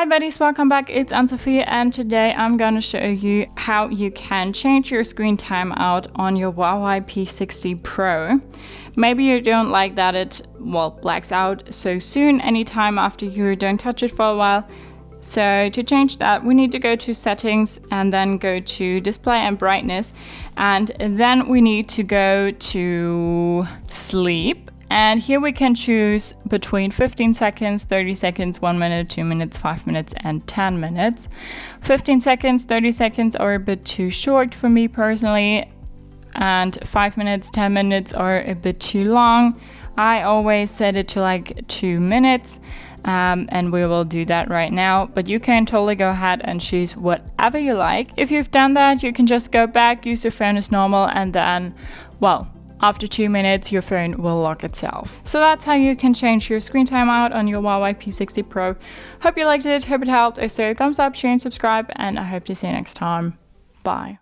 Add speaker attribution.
Speaker 1: Hi buddies, welcome back. It's Anne-Sophie and today I'm going to show you how you can change your screen timeout on your Huawei P60 Pro. Maybe you don't like that it, blacks out so soon anytime after you don't touch it for a while. So to change that, we need to go to settings and then go to display and brightness. And then we need to go to sleep. And here we can choose between 15 seconds, 30 seconds, 1 minute, 2 minutes, 5 minutes, and 10 minutes. 15 seconds, 30 seconds are a bit too short for me personally. And 5 minutes, 10 minutes are a bit too long. I always set it to like 2 minutes. And we will do that right now. But you can totally go ahead and choose whatever you like. If you've done that, you can just go back, use your phone as normal, and then, after 2 minutes, your phone will lock itself. So that's how you can change your screen timeout on your Huawei P60 Pro. Hope you liked it, hope it helped. If so, thumbs up, share, and subscribe, and I hope to see you next time. Bye.